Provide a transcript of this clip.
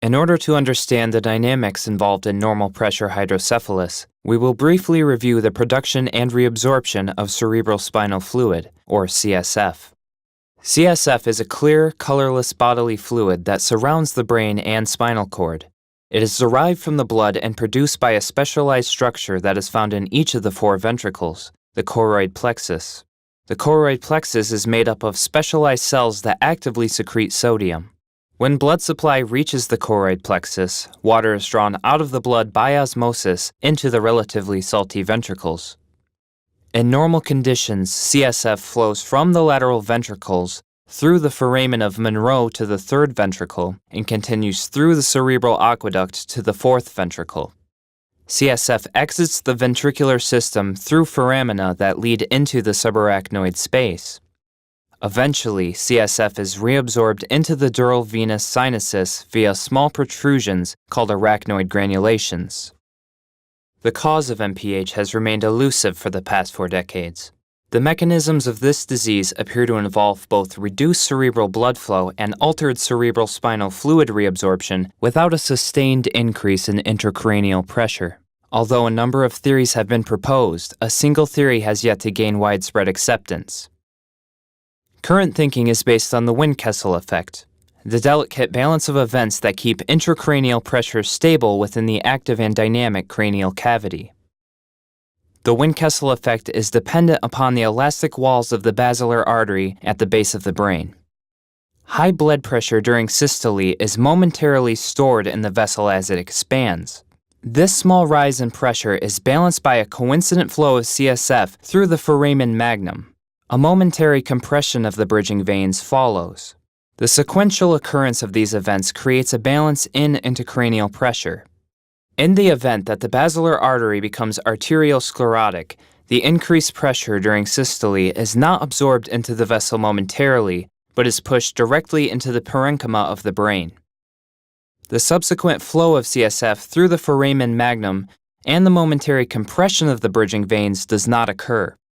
In order to understand the dynamics involved in normal pressure hydrocephalus, we will briefly review the production and reabsorption of cerebrospinal fluid, or CSF. CSF is a clear, colorless bodily fluid that surrounds the brain and spinal cord. It is derived from the blood and produced by a specialized structure that is found in each of the four ventricles, the choroid plexus. The choroid plexus is made up of specialized cells that actively secrete sodium. When blood supply reaches the choroid plexus, water is drawn out of the blood by osmosis into the relatively salty ventricles. In normal conditions, CSF flows from the lateral ventricles through the foramen of Monro to the third ventricle and continues through the cerebral aqueduct to the fourth ventricle. CSF exits the ventricular system through foramina that lead into the subarachnoid space. Eventually, CSF is reabsorbed into the dural venous sinuses via small protrusions called arachnoid granulations. The cause of NPH has remained elusive for the past 4 decades. The mechanisms of this disease appear to involve both reduced cerebral blood flow and altered cerebral spinal fluid reabsorption without a sustained increase in intracranial pressure. Although a number of theories have been proposed, a single theory has yet to gain widespread acceptance. Current thinking is based on the Windkessel effect, the delicate balance of events that keep intracranial pressure stable within the active and dynamic cranial cavity. The Windkessel effect is dependent upon the elastic walls of the basilar artery at the base of the brain. High blood pressure during systole is momentarily stored in the vessel as it expands. This small rise in pressure is balanced by a coincident flow of CSF through the foramen magnum. A momentary compression of the bridging veins follows. The sequential occurrence of these events creates a balance in intracranial pressure. In the event that the basilar artery becomes arteriosclerotic, the increased pressure during systole is not absorbed into the vessel momentarily, but is pushed directly into the parenchyma of the brain. The subsequent flow of CSF through the foramen magnum and the momentary compression of the bridging veins does not occur.